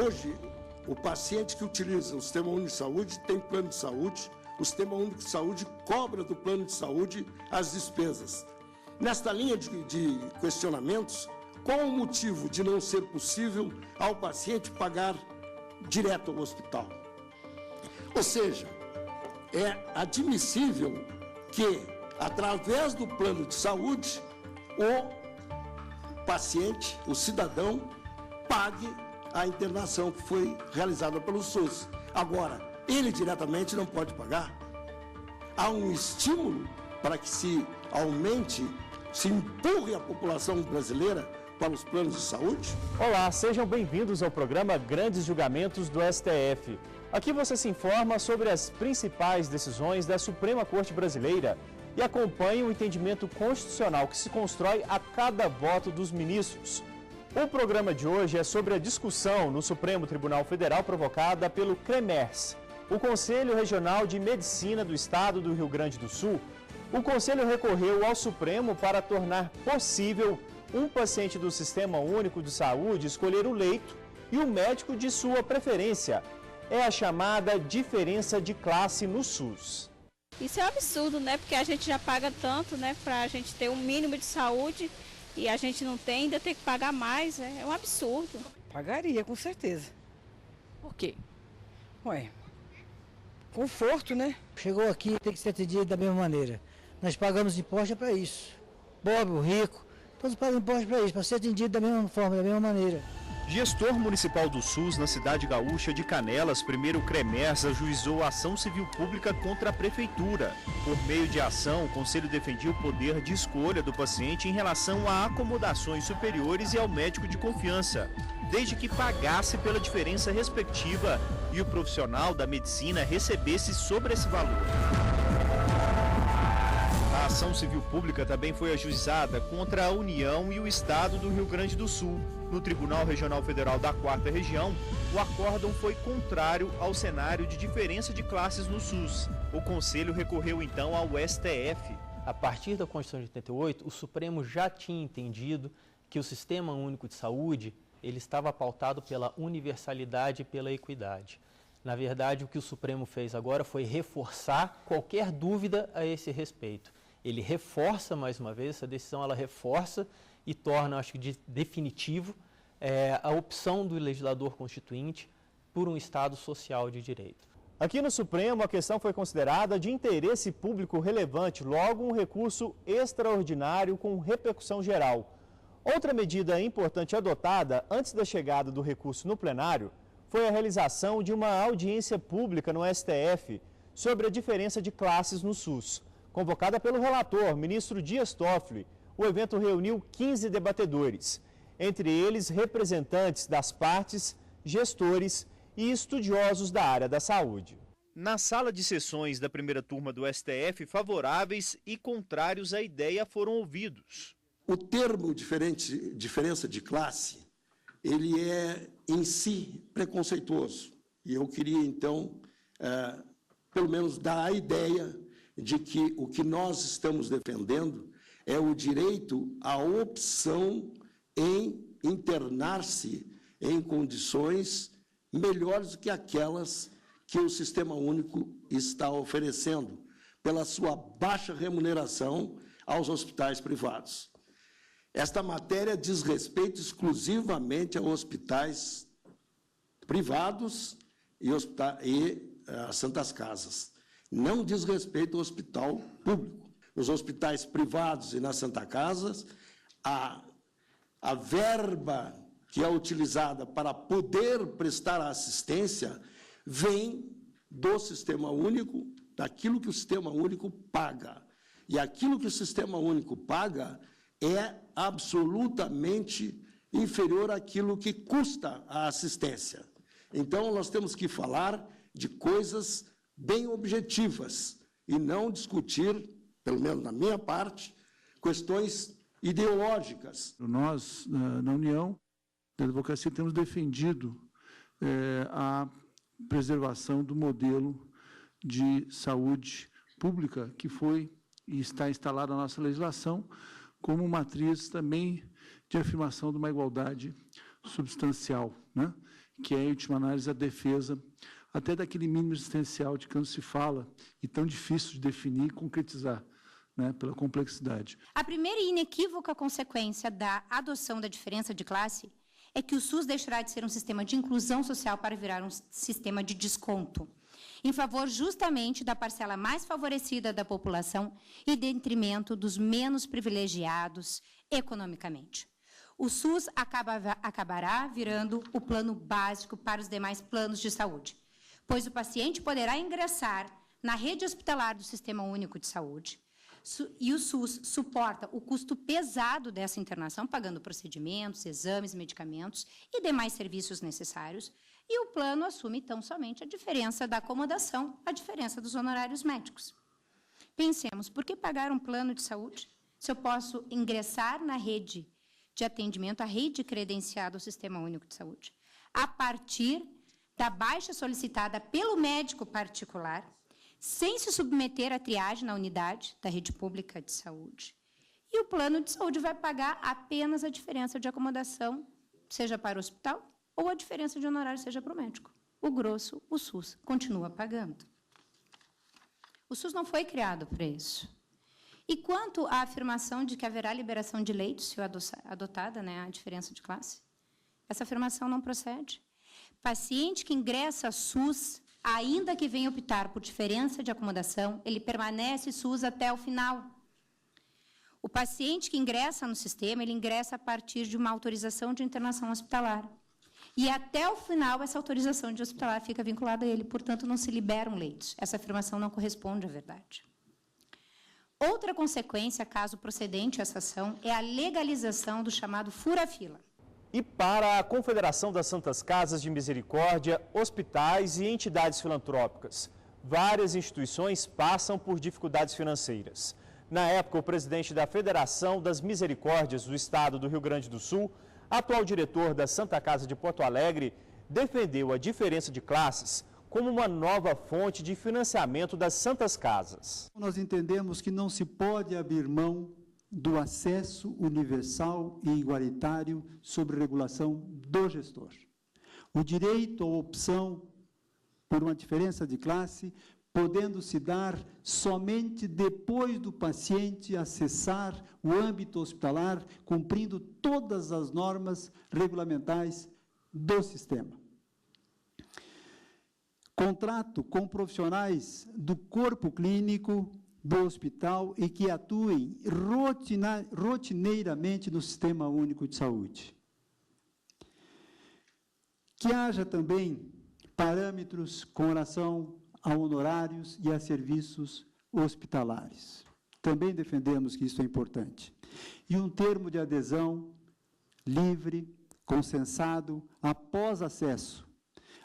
Hoje, o paciente que utiliza o Sistema Único de Saúde tem plano de saúde, o Sistema Único de Saúde cobra do plano de saúde as despesas. Nesta linha de questionamentos, qual o motivo de não ser possível ao paciente pagar direto ao hospital? Ou seja, é admissível que, através do plano de saúde, o paciente, o cidadão, pague a internação que foi realizada pelo SUS. Agora, ele diretamente não pode pagar. Há um estímulo para que se aumente, se empurre a população brasileira para os planos de saúde? Olá, sejam bem-vindos ao programa Grandes Julgamentos do STF. Aqui você se informa sobre as principais decisões da Suprema Corte Brasileira e acompanha o entendimento constitucional que se constrói a cada voto dos ministros. O programa de hoje é sobre a discussão no Supremo Tribunal Federal provocada pelo CREMERS, o Conselho Regional de Medicina do Estado do Rio Grande do Sul. O Conselho recorreu ao Supremo para tornar possível um paciente do Sistema Único de Saúde escolher o leito e o médico de sua preferência. É a chamada diferença de classe no SUS. Isso é um absurdo, né? Porque a gente já paga tanto, né? Para a gente ter um mínimo de saúde e a gente não tem, ainda tem que pagar mais. É um absurdo. Pagaria, com certeza. Por quê? Ué, conforto, né? Chegou aqui, tem que ser atendido da mesma maneira. Nós pagamos imposto para isso. Pobre, o rico, todos pagam imposto para isso, para ser atendido da mesma forma, da mesma maneira. Gestor municipal do SUS na cidade gaúcha de Canelas, primeiro CREMERS, ajuizou a ação civil pública contra a prefeitura. Por meio de ação, o conselho defendia o poder de escolha do paciente em relação a acomodações superiores e ao médico de confiança, desde que pagasse pela diferença respectiva e o profissional da medicina recebesse sobre esse valor. A ação civil pública também foi ajuizada contra a União e o Estado do Rio Grande do Sul. No Tribunal Regional Federal da 4ª Região, o acórdão foi contrário ao cenário de diferença de classes no SUS. O Conselho recorreu então ao STF. A partir da Constituição de 88, o Supremo já tinha entendido que o Sistema Único de Saúde ele estava pautado pela universalidade e pela equidade. Na verdade, o que o Supremo fez agora foi reforçar qualquer dúvida a esse respeito. Ele reforça, mais uma vez, essa decisão ela reforça e torna, acho que, definitivo a opção do legislador constituinte por um Estado social de direito. Aqui no Supremo, a questão foi considerada de interesse público relevante, logo um recurso extraordinário com repercussão geral. Outra medida importante adotada antes da chegada do recurso no plenário foi a realização de uma audiência pública no STF sobre a diferença de classes no SUS. Convocada pelo relator, ministro Dias Toffoli, o evento reuniu 15 debatedores, entre eles representantes das partes, gestores e estudiosos da área da saúde. Na sala de sessões da primeira turma do STF, favoráveis e contrários à ideia foram ouvidos. O termo diferença de classe, ele é em si preconceituoso. E eu queria, então, pelo menos dar a ideia de que o que nós estamos defendendo é o direito à opção em internar-se em condições melhores do que aquelas que o Sistema Único está oferecendo, pela sua baixa remuneração aos hospitais privados. Esta matéria diz respeito exclusivamente a hospitais privados e a santas casas. Não diz respeito ao hospital público. Nos hospitais privados e nas Santa Casas, a verba que é utilizada para poder prestar assistência vem do Sistema Único, daquilo que o Sistema Único paga. E aquilo que o Sistema Único paga é absolutamente inferior àquilo que custa a assistência. Então, nós temos que falar de coisas bem objetivas e não discutir, pelo menos na minha parte, questões ideológicas. Nós, na União da Advocacia, temos defendido a preservação do modelo de saúde pública que foi e está instalado na nossa legislação como matriz também de afirmação de uma igualdade substancial, né? que é, em última análise, a defesa até daquele mínimo existencial de que não se fala e tão difícil de definir e concretizar, né, pela complexidade. A primeira e inequívoca consequência da adoção da diferença de classe é que o SUS deixará de ser um sistema de inclusão social para virar um sistema de desconto, em favor justamente da parcela mais favorecida da população e detrimento dos menos privilegiados economicamente. O SUS acabará virando o plano básico para os demais planos de saúde, pois o paciente poderá ingressar na rede hospitalar do Sistema Único de Saúde, e o SUS suporta o custo pesado dessa internação, pagando procedimentos, exames, medicamentos e demais serviços necessários, e o plano assume, então, somente a diferença da acomodação, a diferença dos honorários médicos. Pensemos, por que pagar um plano de saúde se eu posso ingressar na rede de atendimento, a rede credenciada ao Sistema Único de Saúde, a partir da baixa solicitada pelo médico particular, sem se submeter à triagem na unidade da rede pública de saúde. E o plano de saúde vai pagar apenas a diferença de acomodação, seja para o hospital, ou a diferença de honorário, seja para o médico. O grosso, o SUS, continua pagando. O SUS não foi criado para isso. E quanto à afirmação de que haverá liberação de leitos, se adotada, né, a diferença de classe, essa afirmação não procede. Paciente que ingressa a SUS, ainda que venha optar por diferença de acomodação, ele permanece SUS até o final. O paciente que ingressa no sistema, ele ingressa a partir de uma autorização de internação hospitalar. E até o final, essa autorização de hospitalar fica vinculada a ele, portanto, não se liberam leitos. Essa afirmação não corresponde à verdade. Outra consequência, caso procedente essa ação, é a legalização do chamado fura-fila. E para a Confederação das Santas Casas de Misericórdia, hospitais e entidades filantrópicas, várias instituições passam por dificuldades financeiras. Na época, o presidente da Federação das Misericórdias do Estado do Rio Grande do Sul, atual diretor da Santa Casa de Porto Alegre, defendeu a diferença de classes como uma nova fonte de financiamento das Santas Casas. Nós entendemos que não se pode abrir mão do acesso universal e igualitário sobre regulação do gestor. O direito à opção por uma diferença de classe, podendo se dar somente depois do paciente acessar o âmbito hospitalar, cumprindo todas as normas regulamentares do sistema. Contrato com profissionais do corpo clínico do hospital e que atuem rotineiramente no Sistema Único de Saúde. Que haja também parâmetros com relação a honorários e a serviços hospitalares. Também defendemos que isso é importante. E um termo de adesão livre, consensado, após acesso,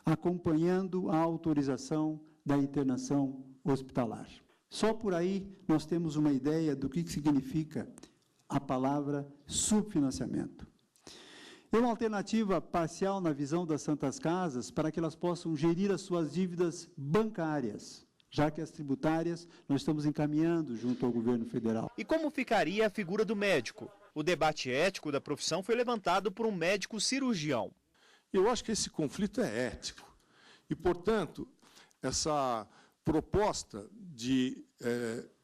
acompanhando a autorização da internação hospitalar. Só por aí nós temos uma ideia do que significa a palavra subfinanciamento. É uma alternativa parcial na visão das Santas Casas para que elas possam gerir as suas dívidas bancárias, já que as tributárias nós estamos encaminhando junto ao governo federal. E como ficaria a figura do médico? O debate ético da profissão foi levantado por um médico cirurgião. Eu acho que esse conflito é ético. E, portanto, essa proposta de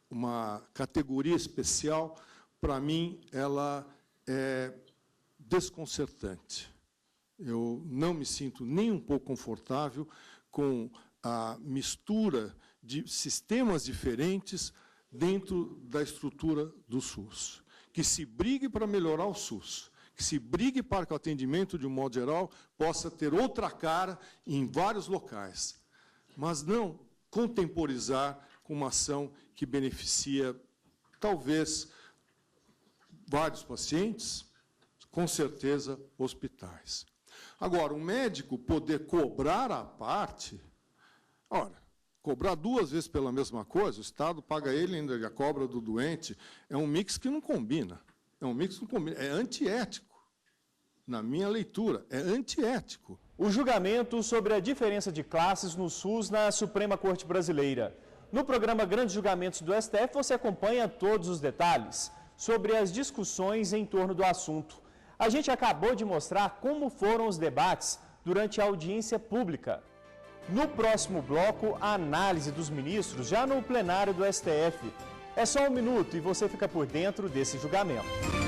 uma categoria especial, para mim, ela é desconcertante. Eu não me sinto nem um pouco confortável com a mistura de sistemas diferentes dentro da estrutura do SUS. Que se brigue para melhorar o SUS, que se brigue para que o atendimento, de um modo geral, possa ter outra cara em vários locais, mas não contemporizar com uma ação que beneficia, talvez, vários pacientes, com certeza, hospitais. Agora, um médico poder cobrar à parte, ora, cobrar 2 vezes pela mesma coisa, o Estado paga ele ainda a cobra do doente, é um mix que não combina. É um mix que não combina, é antiético. Na minha leitura, é antiético. O julgamento sobre a diferença de classes no SUS na Suprema Corte Brasileira. No programa Grandes Julgamentos do STF, você acompanha todos os detalhes sobre as discussões em torno do assunto. A gente acabou de mostrar como foram os debates durante a audiência pública. No próximo bloco, a análise dos ministros já no plenário do STF. É só um minuto e você fica por dentro desse julgamento.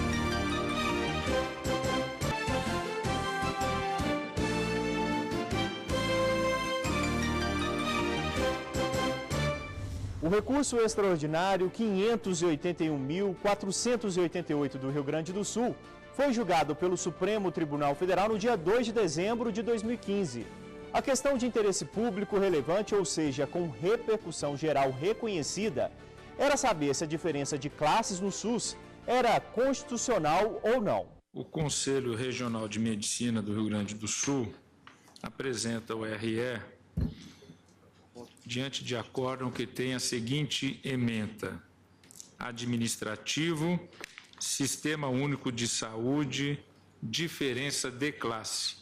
O recurso extraordinário 581.488 do Rio Grande do Sul foi julgado pelo Supremo Tribunal Federal no dia 2 de dezembro de 2015. A questão de interesse público relevante, ou seja, com repercussão geral reconhecida, era saber se a diferença de classes no SUS era constitucional ou não. O Conselho Regional de Medicina do Rio Grande do Sul apresenta o RE diante de acórdão que tem a seguinte ementa: administrativo, Sistema Único de Saúde, diferença de classe,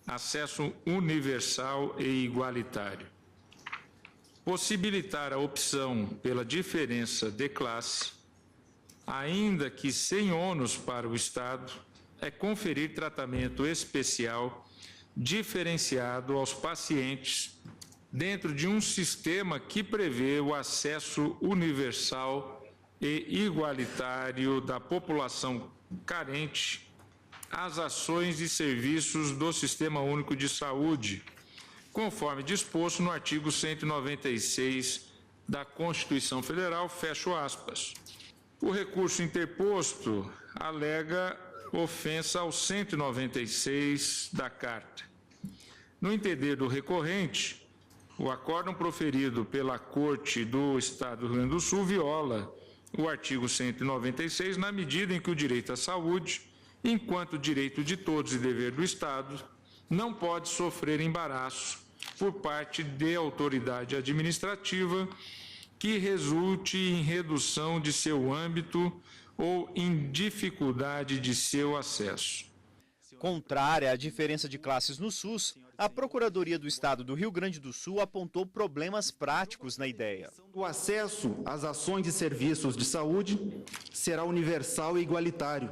acesso universal e igualitário. Possibilitar a opção pela diferença de classe, ainda que sem ônus para o Estado, é conferir tratamento especial diferenciado aos pacientes dentro de um sistema que prevê o acesso universal e igualitário da população carente às ações e serviços do Sistema Único de Saúde, conforme disposto no artigo 196 da Constituição Federal, fecho aspas. O recurso interposto alega ofensa ao 196 da Carta. No entender do recorrente, o acórdão proferido pela Corte do Estado do Rio Grande do Sul viola o artigo 196 na medida em que o direito à saúde, enquanto direito de todos e dever do Estado, não pode sofrer embaraço por parte de autoridade administrativa que resulte em redução de seu âmbito ou em dificuldade de seu acesso. Contrária à diferença de classes no SUS, a Procuradoria do Estado do Rio Grande do Sul apontou problemas práticos na ideia. O acesso às ações e serviços de saúde será universal e igualitário.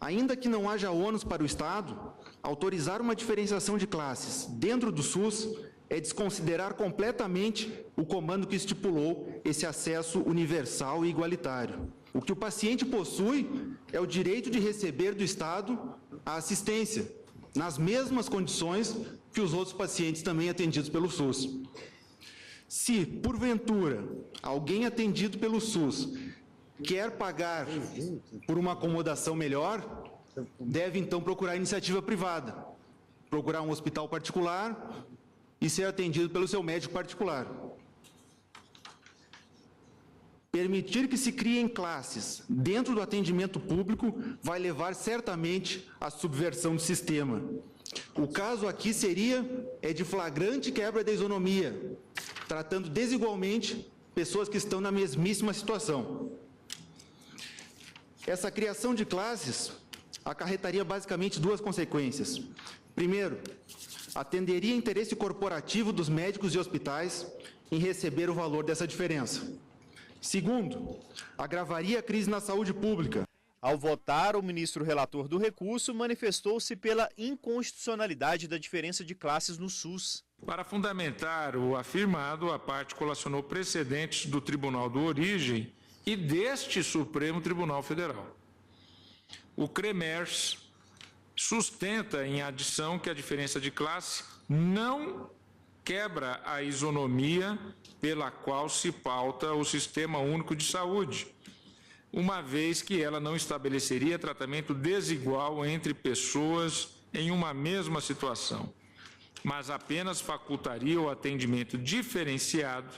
Ainda que não haja ônus para o Estado, autorizar uma diferenciação de classes dentro do SUS é desconsiderar completamente o comando que estipulou esse acesso universal e igualitário. O que o paciente possui é o direito de receber do Estado a assistência, nas mesmas condições que os outros pacientes também atendidos pelo SUS. Se, porventura, alguém atendido pelo SUS quer pagar por uma acomodação melhor, deve então procurar iniciativa privada, procurar um hospital particular e ser atendido pelo seu médico particular. Permitir que se criem classes dentro do atendimento público vai levar certamente à subversão do sistema. O caso aqui seria de flagrante quebra da isonomia, tratando desigualmente pessoas que estão na mesmíssima situação. Essa criação de classes acarretaria basicamente duas consequências. Primeiro, atenderia interesse corporativo dos médicos e hospitais em receber o valor dessa diferença. Segundo, agravaria a crise na saúde pública. Ao votar, o ministro relator do recurso manifestou-se pela inconstitucionalidade da diferença de classes no SUS. Para fundamentar o afirmado, a parte colacionou precedentes do Tribunal do Origem e deste Supremo Tribunal Federal. O CREMERS sustenta em adição que a diferença de classe não quebra a isonomia pela qual se pauta o Sistema Único de Saúde, uma vez que ela não estabeleceria tratamento desigual entre pessoas em uma mesma situação, mas apenas facultaria o atendimento diferenciado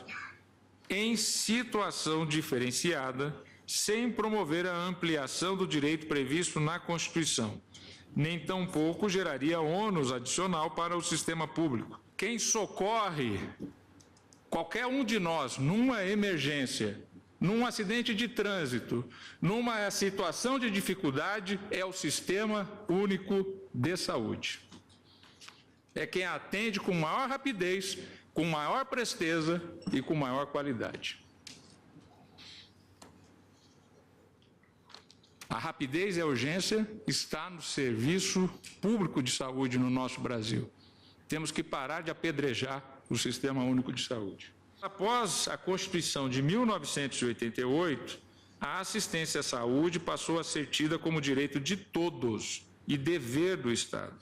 em situação diferenciada, sem promover a ampliação do direito previsto na Constituição, nem tampouco geraria ônus adicional para o sistema público. Quem socorre qualquer um de nós numa emergência, num acidente de trânsito, numa situação de dificuldade, é o Sistema Único de Saúde. É quem atende com maior rapidez, com maior presteza e com maior qualidade. A rapidez e a urgência está no serviço público de saúde no nosso Brasil. Temos que parar de apedrejar o Sistema Único de Saúde. Após a Constituição de 1988, a assistência à saúde passou a ser tida como direito de todos e dever do Estado,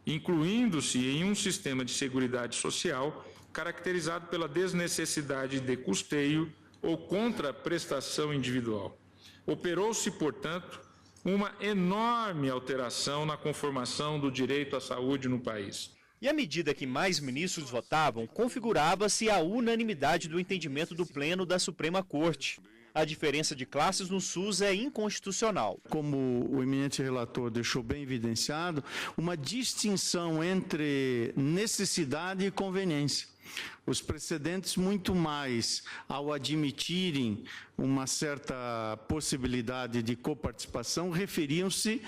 incluindo-se em um sistema de seguridade social caracterizado pela desnecessidade de custeio ou contraprestação individual. Operou-se, portanto, uma enorme alteração na conformação do direito à saúde no país. E à medida que mais ministros votavam, configurava-se a unanimidade do entendimento do Pleno da Suprema Corte. A diferença de classes no SUS é inconstitucional. Como o eminente relator deixou bem evidenciado, uma distinção entre necessidade e conveniência. Os precedentes, muito mais ao admitirem uma certa possibilidade de coparticipação, referiam-se,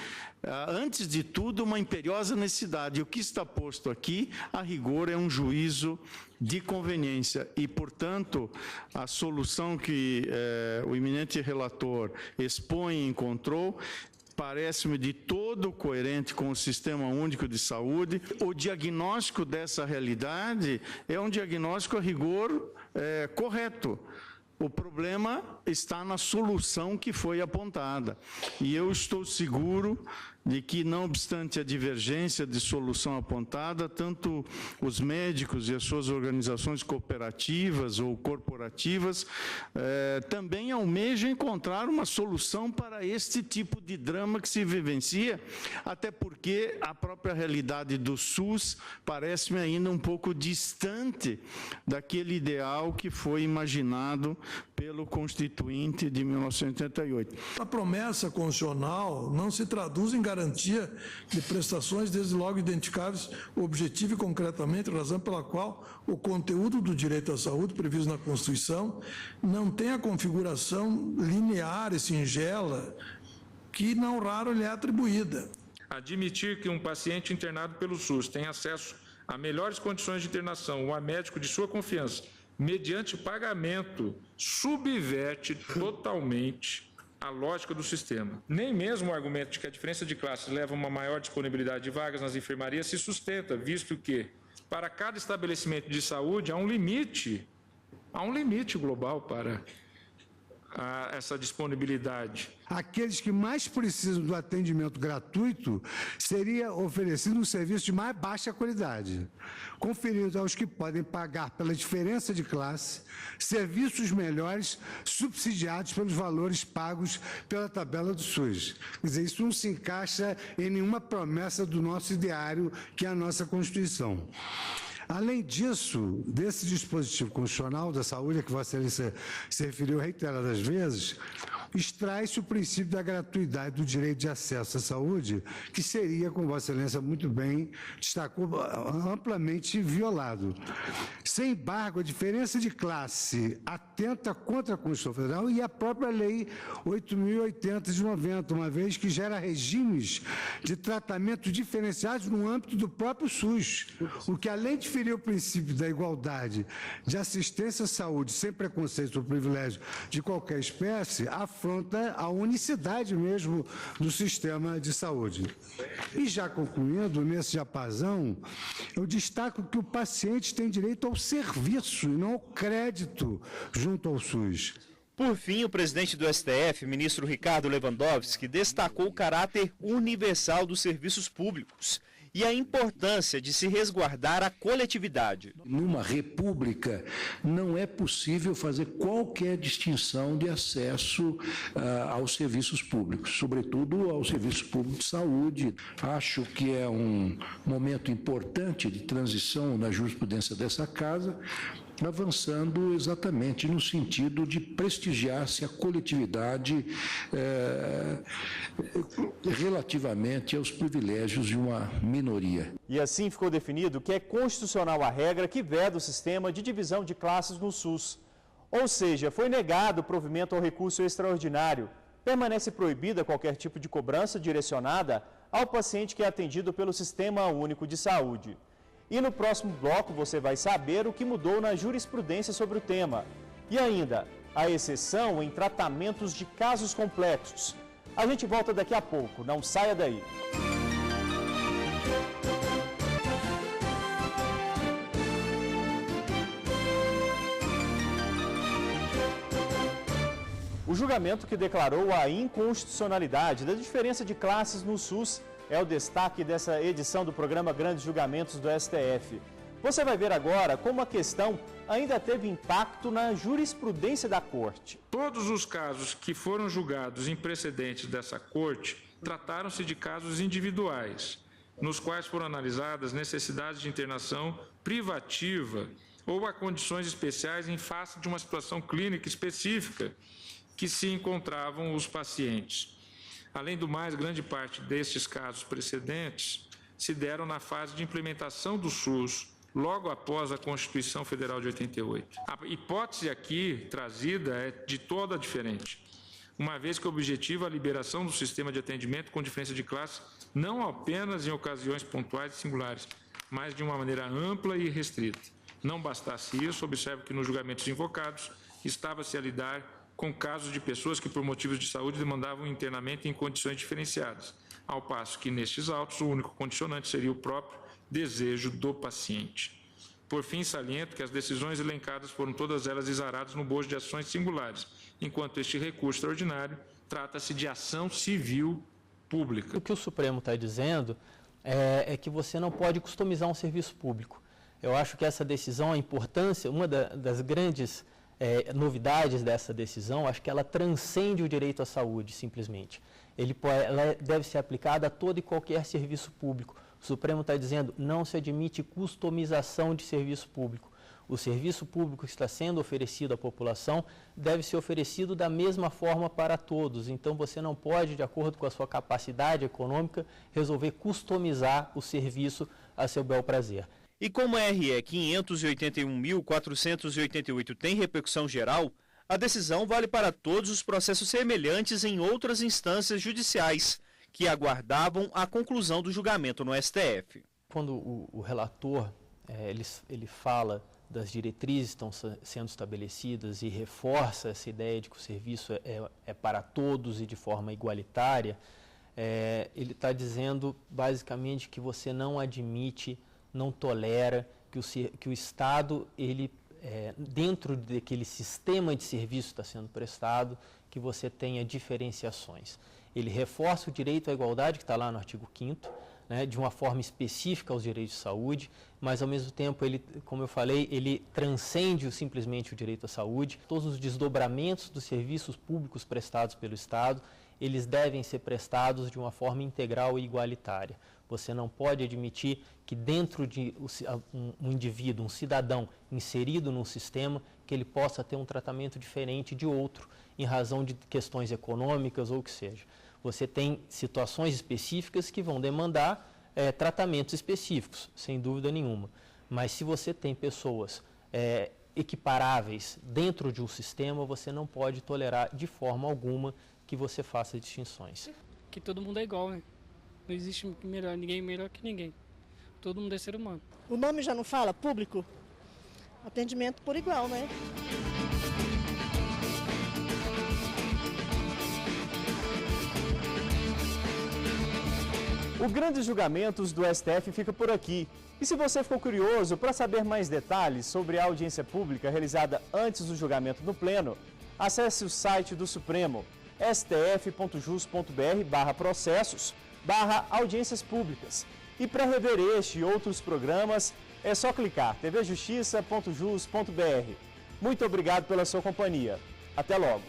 antes de tudo, uma imperiosa necessidade. E o que está posto aqui, a rigor, é um juízo de conveniência. E, portanto, a solução que o eminente relator expõe e encontrou parece-me de todo coerente com o Sistema Único de Saúde. O diagnóstico dessa realidade é um diagnóstico a rigor correto. O problema está na solução que foi apontada. E eu estou seguro de que, não obstante a divergência de solução apontada, tanto os médicos e as suas organizações cooperativas ou corporativas também almejam encontrar uma solução para este tipo de drama que se vivencia, até porque a própria realidade do SUS parece-me ainda um pouco distante daquele ideal que foi imaginado pelo Constituinte de 1988. A promessa constitucional não se traduz em garantia de prestações, desde logo identificáveis, objetiva e concretamente, razão pela qual o conteúdo do direito à saúde previsto na Constituição não tem a configuração linear e singela que não raro lhe é atribuída. Admitir que um paciente internado pelo SUS tem acesso a melhores condições de internação ou a médico de sua confiança, mediante pagamento, subverte totalmente a lógica do sistema. Nem mesmo o argumento de que a diferença de classes leva a uma maior disponibilidade de vagas nas enfermarias se sustenta, visto que, para cada estabelecimento de saúde, há um limite global para essa disponibilidade. Aqueles que mais precisam do atendimento gratuito seria oferecido um serviço de mais baixa qualidade, conferindo aos que podem pagar pela diferença de classe serviços melhores subsidiados pelos valores pagos pela tabela do SUS. Quer dizer, isso não se encaixa em nenhuma promessa do nosso ideário, que é a nossa Constituição. Além disso, desse dispositivo constitucional da saúde, a que Vossa Excelência se referiu reiteradas vezes, extrai-se o princípio da gratuidade do direito de acesso à saúde, que seria, como Vossa Excelência muito bem destacou, amplamente violado. Sem embargo, a diferença de classe atenta contra a Constituição Federal e a própria Lei 8.080 de 90, uma vez que gera regimes de tratamento diferenciados no âmbito do próprio SUS, o que, além de ferir o princípio da igualdade de assistência à saúde sem preconceito ou privilégio de qualquer espécie, afronta a unicidade mesmo do sistema de saúde. E já concluindo, nesse diapasão, eu destaco que o paciente tem direito ao serviço e não ao crédito junto ao SUS. Por fim, o presidente do STF, ministro Ricardo Lewandowski, destacou o caráter universal dos serviços públicos e a importância de se resguardar a coletividade. Numa república, não é possível fazer qualquer distinção de acesso aos serviços públicos, sobretudo ao serviço público de saúde. Acho que é um momento importante de transição na jurisprudência dessa Casa, avançando exatamente no sentido de prestigiar-se a coletividade relativamente aos privilégios de uma minoria. E assim ficou definido que é constitucional a regra que veda o sistema de divisão de classes no SUS. Ou seja, foi negado o provimento ao recurso extraordinário. Permanece proibida qualquer tipo de cobrança direcionada ao paciente que é atendido pelo Sistema Único de Saúde. E no próximo bloco você vai saber o que mudou na jurisprudência sobre o tema. E ainda, a exceção em tratamentos de casos complexos. A gente volta daqui a pouco, não saia daí. O julgamento que declarou a inconstitucionalidade da diferença de classes no SUS é o destaque dessa edição do programa Grandes Julgamentos do STF. Você vai ver agora como a questão ainda teve impacto na jurisprudência da Corte. Todos os casos que foram julgados em precedentes dessa Corte trataram-se de casos individuais, nos quais foram analisadas necessidades de internação privativa ou a condições especiais em face de uma situação clínica específica que se encontravam os pacientes. Além do mais, grande parte destes casos precedentes se deram na fase de implementação do SUS, logo após a Constituição Federal de 88. A hipótese aqui trazida é de toda diferente, uma vez que o objetivo é a liberação do sistema de atendimento com diferença de classe, não apenas em ocasiões pontuais e singulares, mas de uma maneira ampla e restrita. Não bastasse isso, observe que nos julgamentos invocados estava-se a lidar com casos de pessoas que, por motivos de saúde, demandavam internamento em condições diferenciadas, ao passo que, nestes autos, o único condicionante seria o próprio desejo do paciente. Por fim, saliento que as decisões elencadas foram todas elas exaradas no bojo de ações singulares, enquanto este recurso extraordinário trata-se de ação civil pública. O que o Supremo está dizendo é que você não pode customizar um serviço público. Eu acho que essa decisão, a importância, uma das grandes novidades dessa decisão, acho que ela transcende o direito à saúde, simplesmente. Ela deve ser aplicada a todo e qualquer serviço público. O Supremo está dizendo não se admite customização de serviço público. O serviço público que está sendo oferecido à população deve ser oferecido da mesma forma para todos. Então, você não pode, de acordo com a sua capacidade econômica, resolver customizar o serviço a seu bel prazer. E como a RE 581.488 tem repercussão geral, a decisão vale para todos os processos semelhantes em outras instâncias judiciais que aguardavam a conclusão do julgamento no STF. Quando o relator ele fala das diretrizes que estão sendo estabelecidas e reforça essa ideia de que o serviço é para todos e de forma igualitária, ele está dizendo basicamente que você não admite, não tolera que o Estado, dentro daquele sistema de serviço que está sendo prestado, que você tenha diferenciações. Ele reforça o direito à igualdade, que está lá no artigo 5º, de uma forma específica aos direitos de saúde, mas ao mesmo tempo, como eu falei, ele transcende simplesmente o direito à saúde. Todos os desdobramentos dos serviços públicos prestados pelo Estado, eles devem ser prestados de uma forma integral e igualitária. Você não pode admitir que dentro de um indivíduo, um cidadão inserido num sistema, que ele possa ter um tratamento diferente de outro, em razão de questões econômicas ou o que seja. Você tem situações específicas que vão demandar tratamentos específicos, sem dúvida nenhuma. Mas se você tem pessoas equiparáveis dentro de um sistema, você não pode tolerar de forma alguma que você faça distinções. Que todo mundo é igual, né? Não existe ninguém melhor que ninguém. Todo mundo é ser humano. O nome já não fala? Público? Atendimento por igual, né? O Grandes Julgamentos do STF fica por aqui. E se você ficou curioso para saber mais detalhes sobre a audiência pública realizada antes do julgamento no Pleno, acesse o site do Supremo, stf.jus.br/processos/audiências públicas. E para rever este e outros programas, é só clicar tvjustiça.jus.br. Muito obrigado pela sua companhia. Até logo!